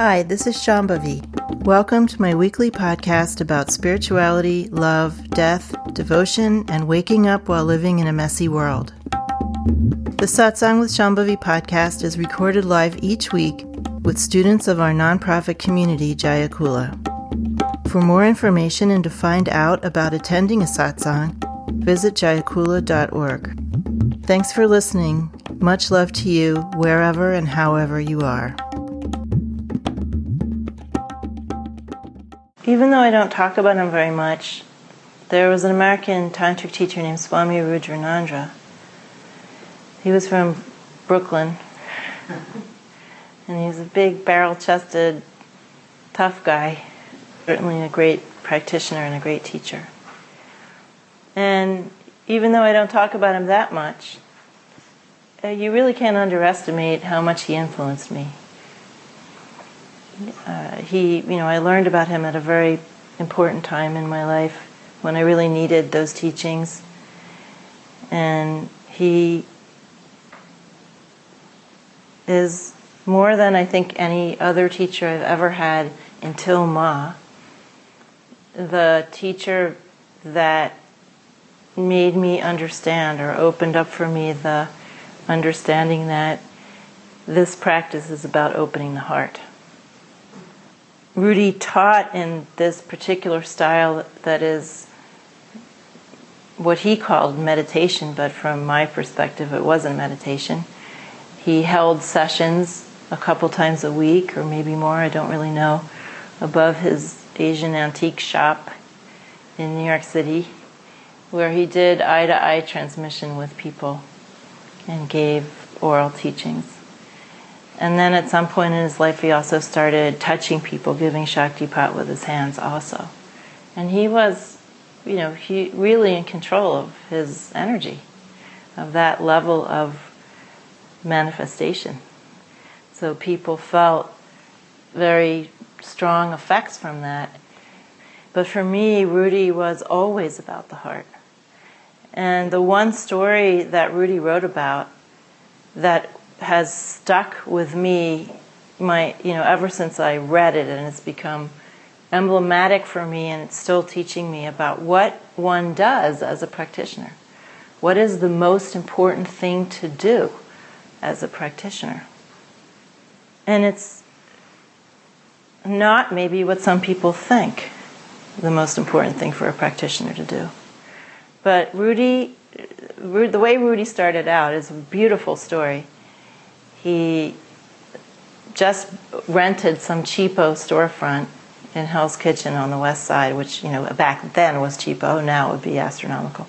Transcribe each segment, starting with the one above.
Hi, this is Shambhavi. Welcome to my weekly podcast about spirituality, love, death, devotion, and waking up while living in a messy world. The Satsang with Shambhavi podcast is recorded live each week with students of our nonprofit community, Jayakula. For more information and to find out about attending a satsang, visit jayakula.org. Thanks for listening. Much love to you, wherever and however you are. Even though I don't talk about him very much, there was an American tantric teacher named Swami Rudranandra. He was from Brooklyn, and he was a big, barrel-chested, tough guy, certainly a great practitioner and a great teacher. And even though I don't talk about him that much, you really can't underestimate how much he influenced me. I learned about him at a very important time in my life when I really needed those teachings. And he is more than I think any other teacher I've ever had until Ma, the teacher that made me understand or opened up for me the understanding that this practice is about opening the heart. Rudy taught in this particular style that is what he called meditation, but from my perspective it wasn't meditation. He held sessions a couple times a week, or maybe more, I don't really know, above his Asian antique shop in New York City, where he did eye-to-eye transmission with people and gave oral teachings. And then at some point in his life, he also started touching people, giving Shaktipat with his hands also. And he was, he really in control of his energy, of that level of manifestation. So people felt very strong effects from that. But for me, Rudy was always about the heart. And the one story that Rudy wrote about that has stuck with me, ever since I read it, and it's become emblematic for me, and it's still teaching me about what one does as a practitioner. What is the most important thing to do as a practitioner? And it's not maybe what some people think the most important thing for a practitioner to do. But the way Rudy started out is a beautiful story. He just rented some cheapo storefront in Hell's Kitchen on the west side, which, back then was cheapo, now it would be astronomical.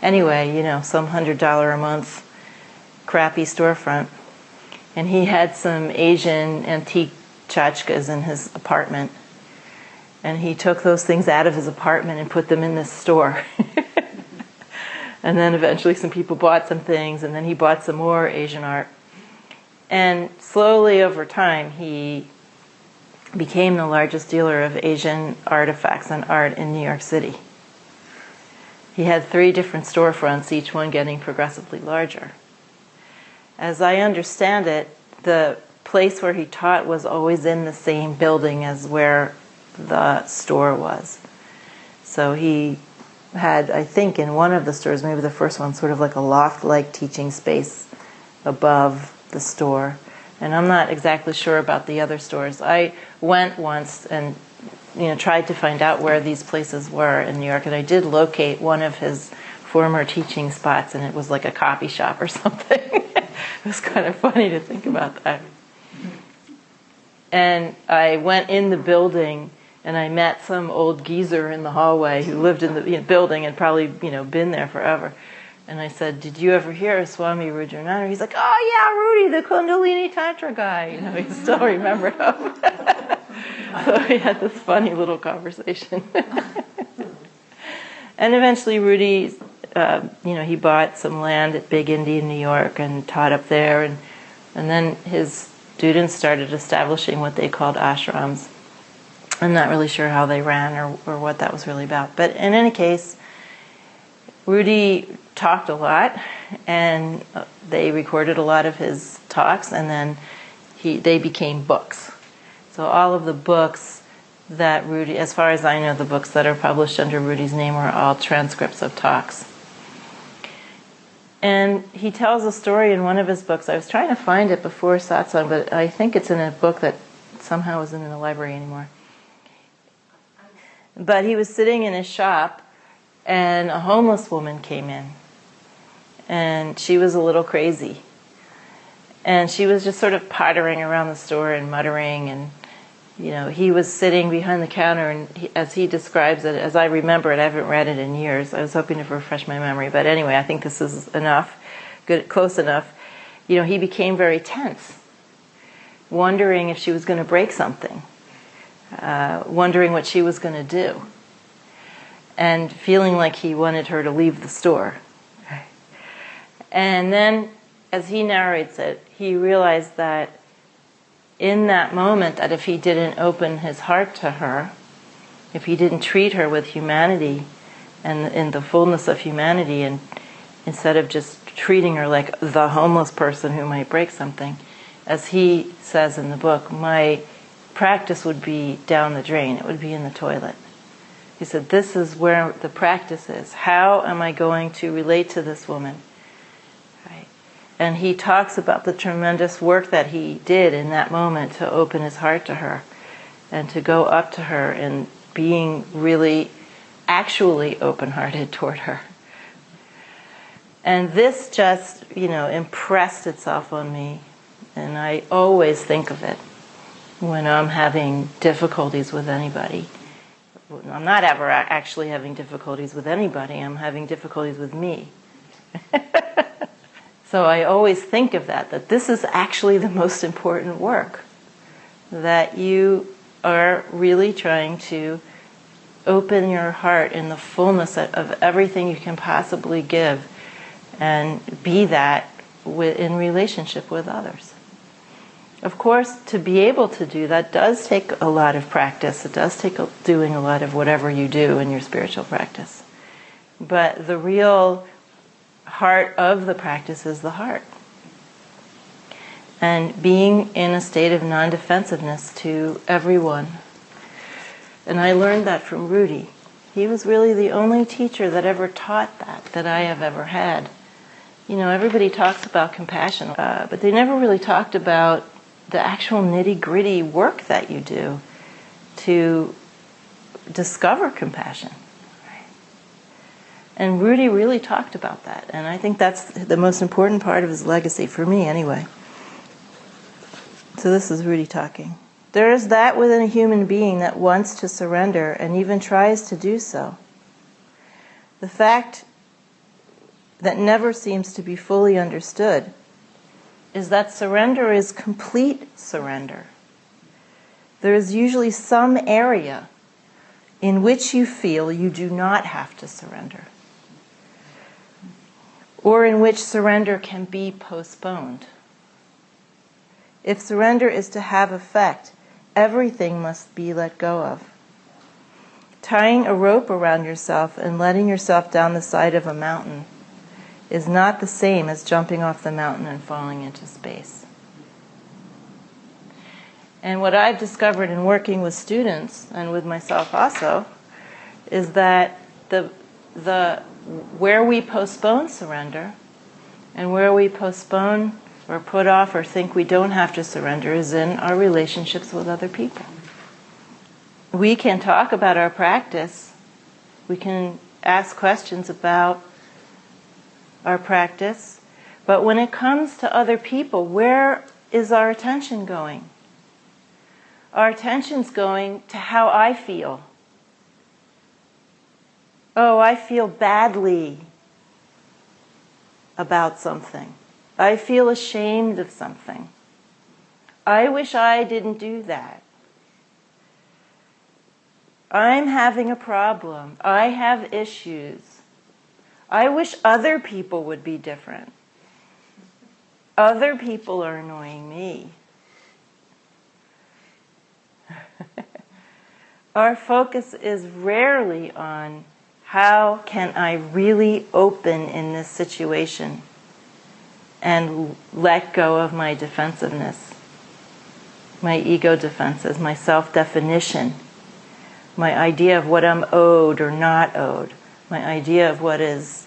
Anyway, some $100 a month crappy storefront. And he had some Asian antique tchotchkes in his apartment. And he took those things out of his apartment and put them in this store. And then eventually some people bought some things, and then he bought some more Asian art. And slowly over time, he became the largest dealer of Asian artifacts and art in New York City. He had 3 different storefronts, each one getting progressively larger. As I understand it, the place where he taught was always in the same building as where the store was. So he had, I think, in one of the stores, maybe the first one, sort of like a loft-like teaching space above the store. And I'm not exactly sure about the other stores. I went once and tried to find out where these places were in New York, and I did locate one of his former teaching spots, and it was like a copy shop or something. It was kind of funny to think about that. And I went in the building, and I met some old geezer in the hallway who lived in the building and probably been there forever. And I said, "Did you ever hear of Swami Rudranandra?" He's like, "Oh yeah, Rudy, the Kundalini Tantra guy." He still remembered him. So we had this funny little conversation. And eventually Rudy, he bought some land at Big Indy in New York and taught up there. And then his students started establishing what they called ashrams. I'm not really sure how they ran or what that was really about. But in any case, Rudy talked a lot, and they recorded a lot of his talks, and then they became books. So all of the books that Rudy, as far as I know, the books that are published under Rudy's name are all transcripts of talks. And he tells a story in one of his books. I was trying to find it before Satsang, but I think it's in a book that somehow isn't in the library anymore. But he was sitting in his shop, and a homeless woman came in. And she was a little crazy. And she was just sort of pottering around the store and muttering. And, he was sitting behind the counter, and as he describes it, as I remember it, I haven't read it in years. I was hoping to refresh my memory. But anyway, I think this is enough, good, close enough. He became very tense, wondering if she was going to break something, wondering what she was going to do, and feeling like he wanted her to leave the store. And then, as he narrates it, he realized that in that moment, that if he didn't open his heart to her, if he didn't treat her with humanity and in the fullness of humanity, and instead of just treating her like the homeless person who might break something, as he says in the book, my practice would be down the drain. It would be in the toilet. He said, this is where the practice is. How am I going to relate to this woman? Right? And he talks about the tremendous work that he did in that moment to open his heart to her and to go up to her and being really actually open-hearted toward her. And this just, impressed itself on me. And I always think of it when I'm having difficulties with anybody. I'm not ever actually having difficulties with anybody. I'm having difficulties with me. So I always think of that this is actually the most important work. That you are really trying to open your heart in the fullness of everything you can possibly give and be that in relationship with others. Of course, to be able to do that does take a lot of practice. It does take doing a lot of whatever you do in your spiritual practice. But the real heart of the practice is the heart. And being in a state of non-defensiveness to everyone. And I learned that from Rudy. He was really the only teacher that ever taught that I have ever had. Everybody talks about compassion, but they never really talked about the actual nitty-gritty work that you do to discover compassion. Right? And Rudy really talked about that, and I think that's the most important part of his legacy, for me anyway. So this is Rudy talking. There is that within a human being that wants to surrender and even tries to do so. The fact that never seems to be fully understood is that surrender is complete surrender. There is usually some area in which you feel you do not have to surrender, or in which surrender can be postponed. If surrender is to have effect, everything must be let go of. Tying a rope around yourself and letting yourself down the side of a mountain is not the same as jumping off the mountain and falling into space. And what I've discovered in working with students, and with myself also, is that where we postpone surrender, and where we postpone or put off or think we don't have to surrender, is in our relationships with other people. We can talk about our practice. We can ask questions about our practice. But when it comes to other people, where is our attention going? Our attention's going to how I feel. Oh, I feel badly about something. I feel ashamed of something. I wish I didn't do that. I'm having a problem. I have issues. I wish other people would be different. Other people are annoying me. Our focus is rarely on how can I really open in this situation and let go of my defensiveness. my ego defenses, my self-definition, my idea of what I'm owed or not owed, my idea of what is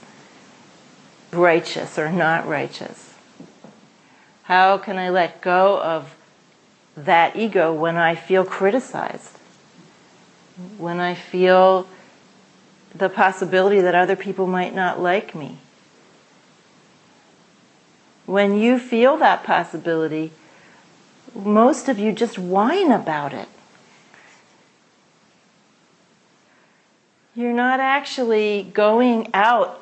righteous or not righteous. How can I let go of that ego when I feel criticized? When I feel the possibility that other people might not like me? When you feel that possibility, most of you just whine about it. You're not actually going out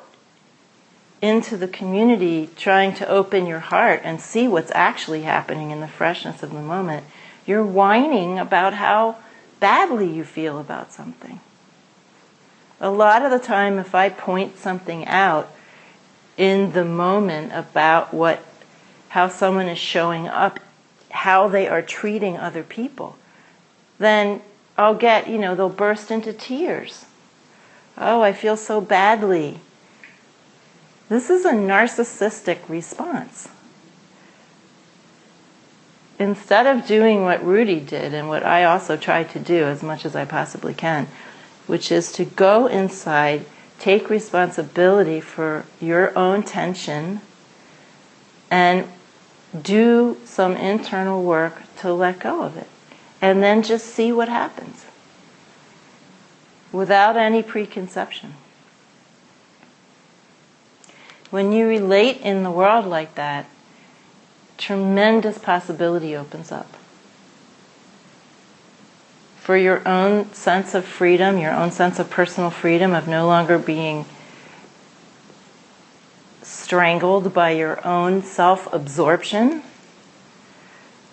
into the community trying to open your heart and see what's actually happening in the freshness of the moment. You're whining about how badly you feel about something. A lot of the time, if I point something out in the moment about how someone is showing up, how they are treating other people, then I'll get, they'll burst into tears. Oh, I feel so badly. This is a narcissistic response. Instead of doing what Rudy did, and what I also try to do as much as I possibly can, which is to go inside, take responsibility for your own tension, and do some internal work to let go of it. And then just see what happens. Without any preconception. When you relate in the world like that, tremendous possibility opens up. For your own sense of freedom, your own sense of personal freedom, of no longer being strangled by your own self-absorption.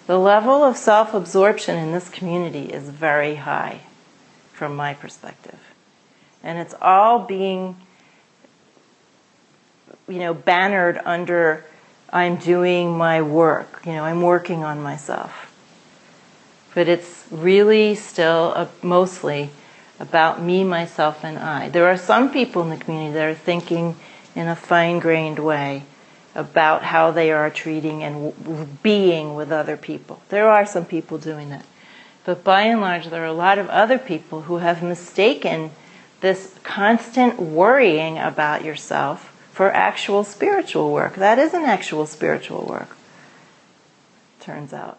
The level of self-absorption in this community is very high, from my perspective. And it's all being, bannered under, I'm doing my work, I'm working on myself. But it's really still mostly about me, myself, and I. There are some people in the community that are thinking in a fine-grained way about how they are treating and being with other people. There are some people doing that. But by and large, there are a lot of other people who have mistaken this constant worrying about yourself for actual spiritual work. That isn't actual spiritual work, turns out.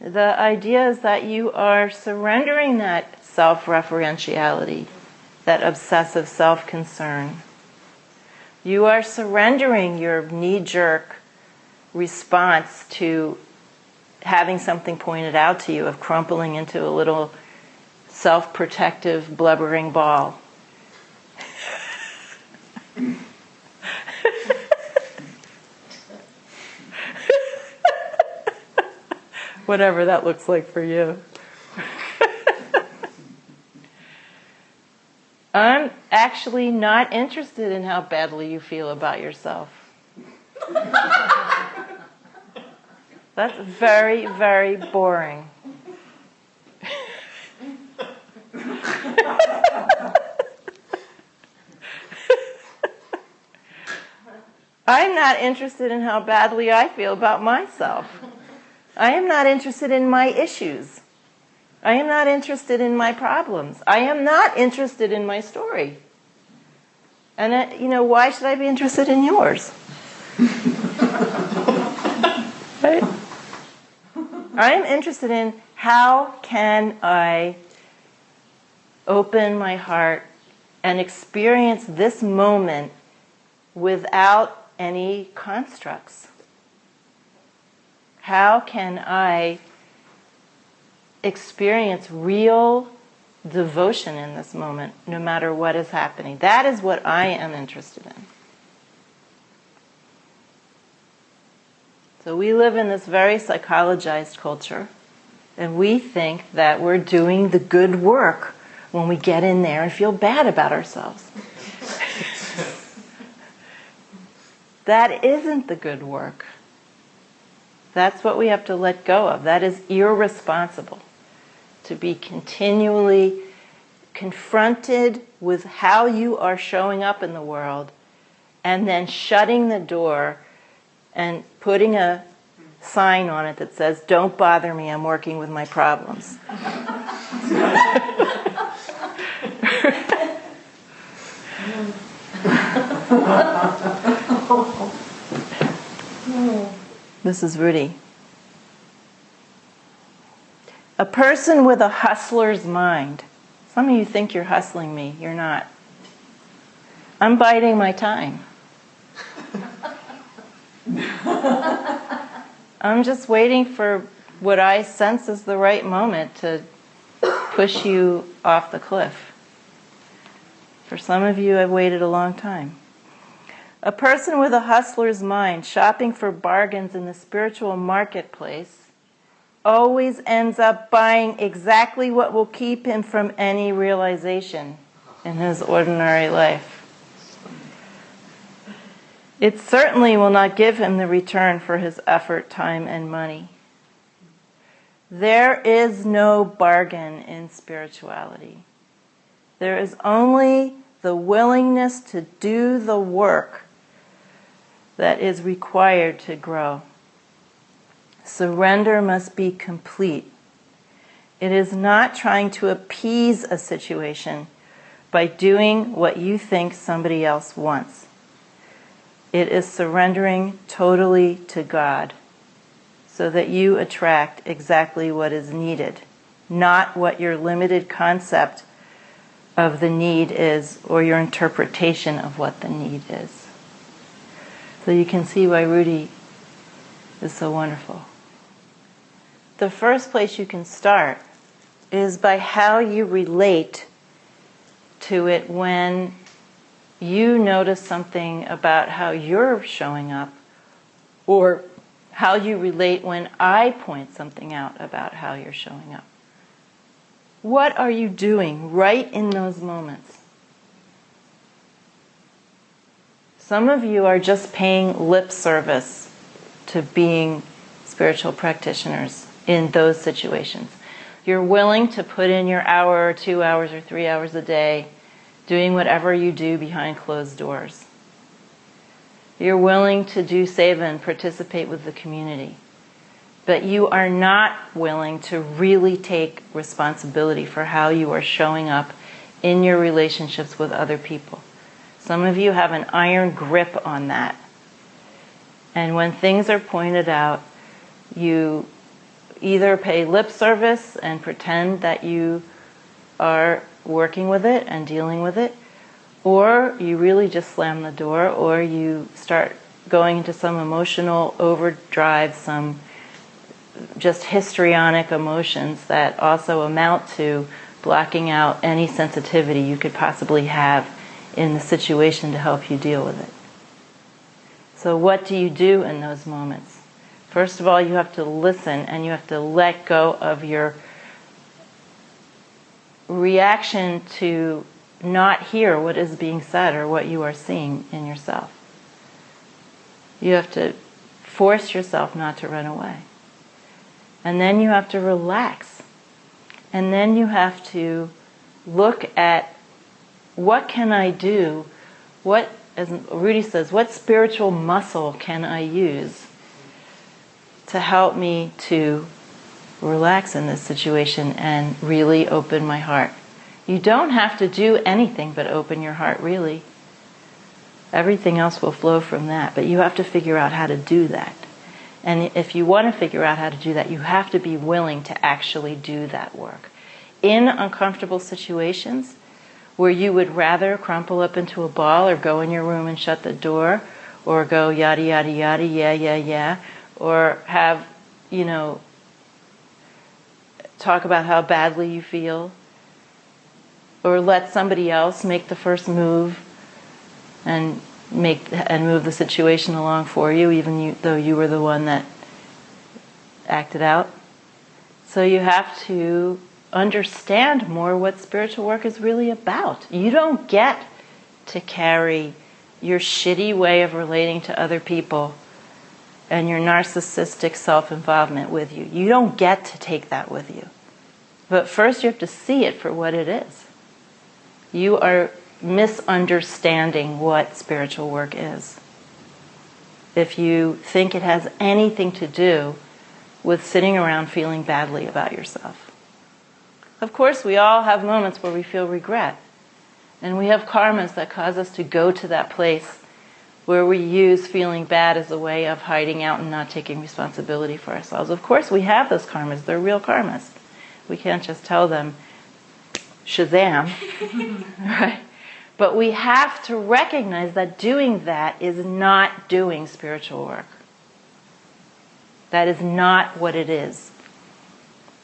The idea is that you are surrendering that self-referentiality, that obsessive self-concern. You are surrendering your knee-jerk response to having something pointed out to you, of crumpling into a little self-protective blubbering ball. Whatever that looks like for you. I'm actually not interested in how badly you feel about yourself. That's very, very boring. I'm not interested in how badly I feel about myself. I am not interested in my issues. I am not interested in my problems. I am not interested in my story. And, why should I be interested in yours? Right? I am interested in how can I open my heart and experience this moment without any constructs. How can I experience real devotion in this moment, no matter what is happening? That is what I am interested in. So we live in this very psychologized culture, and we think that we're doing the good work when we get in there and feel bad about ourselves. That isn't the good work. That's what we have to let go of. That is irresponsible. To be continually confronted with how you are showing up in the world and then shutting the door and putting a sign on it that says, "Don't bother me, I'm working with my problems." This is Rudy. A person with a hustler's mind. Some of you think you're hustling me. You're not. I'm biding my time. I'm just waiting for what I sense is the right moment to push you off the cliff. For some of you, I've waited a long time. A person with a hustler's mind, shopping for bargains in the spiritual marketplace, always ends up buying exactly what will keep him from any realization in his ordinary life. It certainly will not give him the return for his effort, time, and money. There is no bargain in spirituality. There is only the willingness to do the work that is required to grow. Surrender must be complete. It is not trying to appease a situation by doing what you think somebody else wants. It is surrendering totally to God so that you attract exactly what is needed, not what your limited concept of the need is or your interpretation of what the need is. So you can see why Rudy is so wonderful. The first place you can start is by how you relate to it when you notice something about how you're showing up, or how you relate when I point something out about how you're showing up. What are you doing right in those moments? Some of you are just paying lip service to being spiritual practitioners in those situations. You're willing to put in your hour or 2 hours or 3 hours a day doing whatever you do behind closed doors. You're willing to do seva and participate with the community. But you are not willing to really take responsibility for how you are showing up in your relationships with other people. Some of you have an iron grip on that. And when things are pointed out, you either pay lip service and pretend that you are working with it and dealing with it, or you really just slam the door, or you start going into some emotional overdrive, some just histrionic emotions that also amount to blocking out any sensitivity you could possibly have in the situation to help you deal with it. So what do you do in those moments? First of all, you have to listen and you have to let go of your reaction to not hear what is being said or what you are seeing in yourself. You have to force yourself not to run away. And then you have to relax. And then you have to look at what can I do? What, as Rudy says, what spiritual muscle can I use to help me to relax in this situation and really open my heart? You don't have to do anything but open your heart, really. Everything else will flow from that, but you have to figure out how to do that. And if you want to figure out how to do that, you have to be willing to actually do that work. In uncomfortable situations where you would rather crumple up into a ball or go in your room and shut the door, or go yada yada yada, yeah, or have, talk about how badly you feel, or let somebody else make the first move and move the situation along for you, even though you were the one that acted out. So you have to understand more what spiritual work is really about. You don't get to carry your shitty way of relating to other people and your narcissistic self-involvement with you. You don't get to take that with you. But first you have to see it for what it is. You are misunderstanding what spiritual work is. If you think it has anything to do with sitting around feeling badly about yourself. Of course, we all have moments where we feel regret. And we have karmas that cause us to go to that place where we use feeling bad as a way of hiding out and not taking responsibility for ourselves. Of course, we have those karmas. They're real karmas. We can't just tell them, Shazam, right? But we have to recognize that doing that is not doing spiritual work. That is not what it is.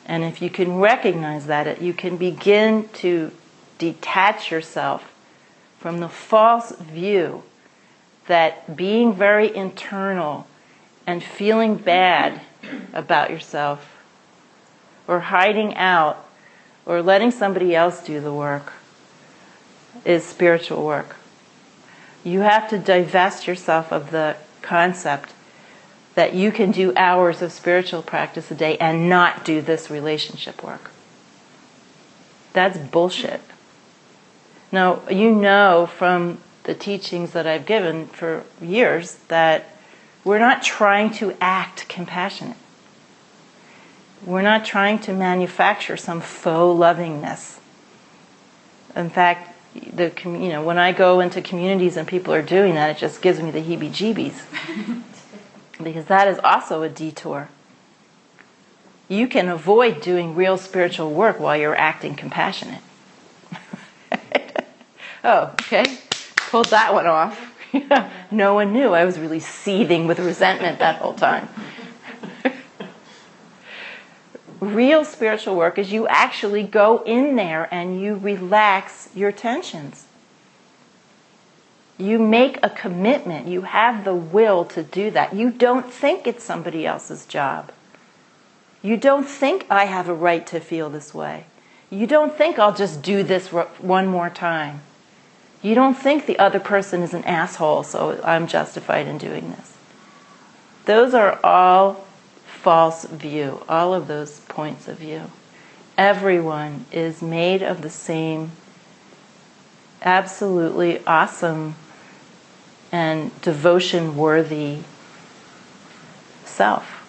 And if you can recognize that, you can begin to detach yourself from the false view that being very internal and feeling bad about yourself, or hiding out, or letting somebody else do the work is spiritual work. You have to divest yourself of the concept that you can do hours of spiritual practice a day and not do this relationship work. That's bullshit. Now, you know from the teachings that I've given for years that we're not trying to act compassionate. We're not trying to manufacture some faux lovingness. In fact, when I go into communities and people are doing that, it just gives me the heebie-jeebies. Because that is also a detour. You can avoid doing real spiritual work while you're acting compassionate. Oh, okay. Pulled that one off. No one knew I was really seething with resentment that whole time. Real spiritual work is you actually go in there and you relax your tensions. You make a commitment. You have the will to do that. You don't think it's somebody else's job. You don't think I have a right to feel this way. You don't think I'll just do this one more time. You don't think the other person is an asshole, so I'm justified in doing this. Those are all false view, all of those points of view. Everyone is made of the same absolutely awesome and devotion-worthy self.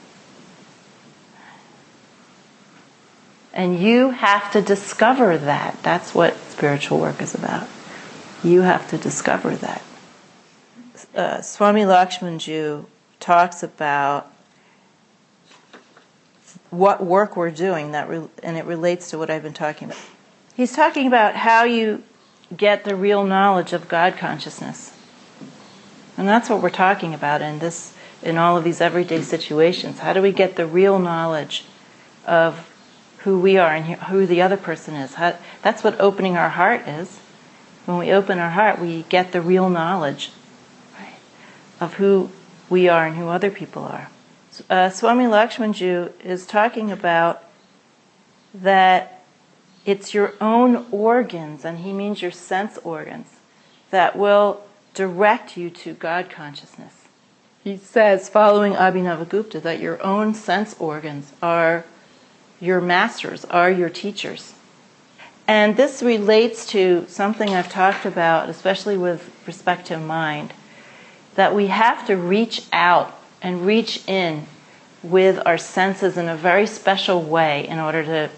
And you have to discover that. That's what spiritual work is about. You have to discover that. Swami Lakshmanju talks about what work we're doing, and it relates to what I've been talking about. He's talking about how you get the real knowledge of God consciousness. And that's what we're talking about in all of these everyday situations. How do we get the real knowledge of who we are and who the other person is? That's what opening our heart is. When we open our heart, we get the real knowledge, right, of who we are and who other people are. Swami Lakshmanju is talking about that it's your own organs, and he means your sense organs, that will direct you to God consciousness. He says, following Abhinavagupta, that your own sense organs are your masters, are your teachers. And this relates to something I've talked about, especially with respect to mind, that we have to reach out and reach in with our senses in a very special way in order to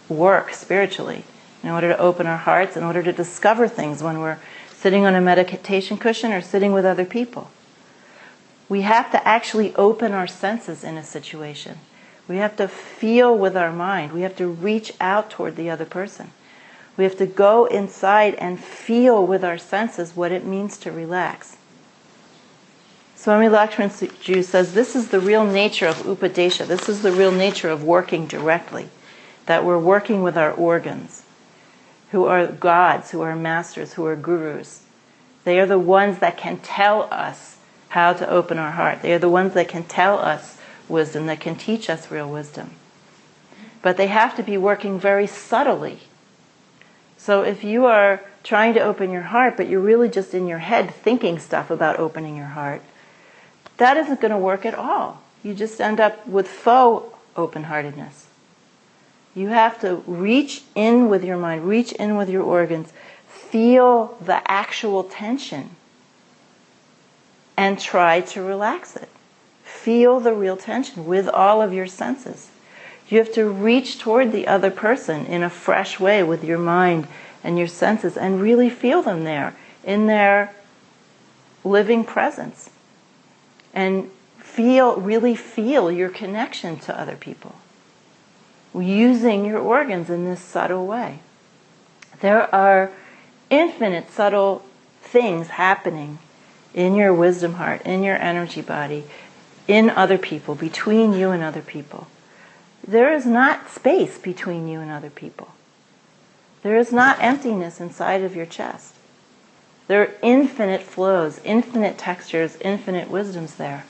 work spiritually, in order to open our hearts, in order to discover things when we're sitting on a meditation cushion or sitting with other people. We have to actually open our senses in a situation. We have to feel with our mind. We have to reach out toward the other person. We have to go inside and feel with our senses what it means to relax. Swami Lakshmanju says this is the real nature of upadesha. This is the real nature of working directly. That we're working with our organs, who are gods, who are masters, who are gurus. They are the ones that can tell us how to open our heart. They are the ones that can tell us wisdom, that can teach us real wisdom. But they have to be working very subtly. So if you are trying to open your heart, but you're really just in your head thinking stuff about opening your heart, that isn't going to work at all. You just end up with faux open-heartedness. You have to reach in with your mind, reach in with your organs, feel the actual tension and try to relax it. Feel the real tension with all of your senses. You have to reach toward the other person in a fresh way with your mind and your senses and really feel them there in their living presence. And really feel your connection to other people, using your organs in this subtle way. There are infinite subtle things happening in your wisdom heart, in your energy body, in other people, between you and other people. There is not space between you and other people. There is not emptiness inside of your chest. There are infinite flows, infinite textures, infinite wisdoms there.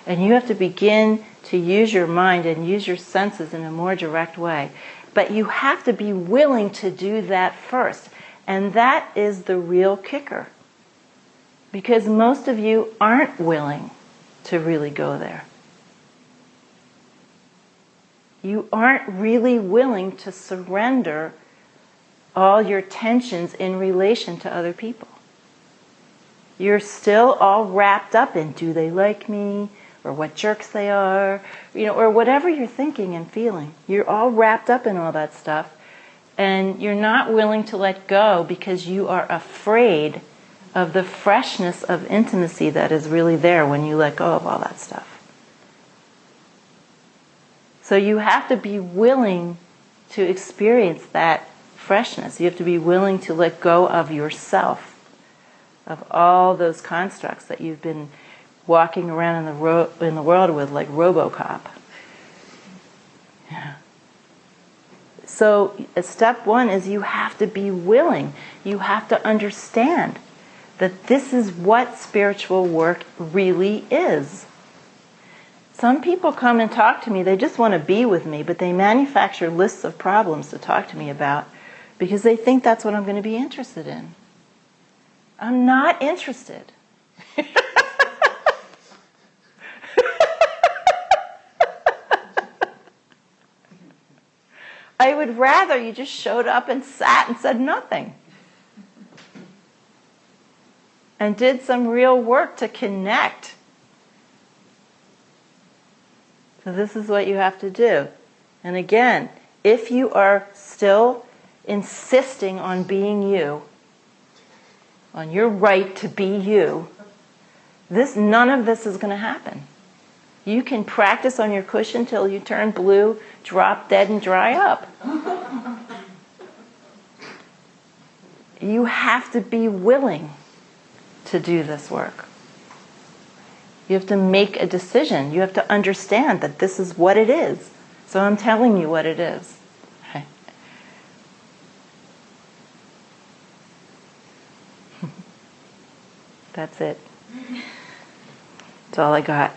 And you have to begin to use your mind and use your senses in a more direct way. But you have to be willing to do that first. And that is the real kicker. Because most of you aren't willing to really go there. You aren't really willing to surrender all your tensions in relation to other people. You're still all wrapped up in, do they like me? Or what jerks they are, or whatever you're thinking and feeling. You're all wrapped up in all that stuff, and you're not willing to let go because you are afraid of the freshness of intimacy that is really there when you let go of all that stuff. So you have to be willing to experience that freshness. You have to be willing to let go of yourself, of all those constructs that you've been walking around in the world with, like RoboCop. Yeah. So step one is you have to be willing. You have to understand that this is what spiritual work really is. Some people come and talk to me, they just want to be with me, but they manufacture lists of problems to talk to me about because they think that's what I'm going to be interested in. I'm not interested. I would rather you just showed up and sat and said nothing. And did some real work to connect. So this is what you have to do. And again, if you are still insisting on being you, on your right to be you, none of this is going to happen. You can practice on your cushion till you turn blue, drop dead, and dry up. You have to be willing to do this work. You have to make a decision. You have to understand that this is what it is. So I'm telling you what it is. Okay. That's it. That's all I got.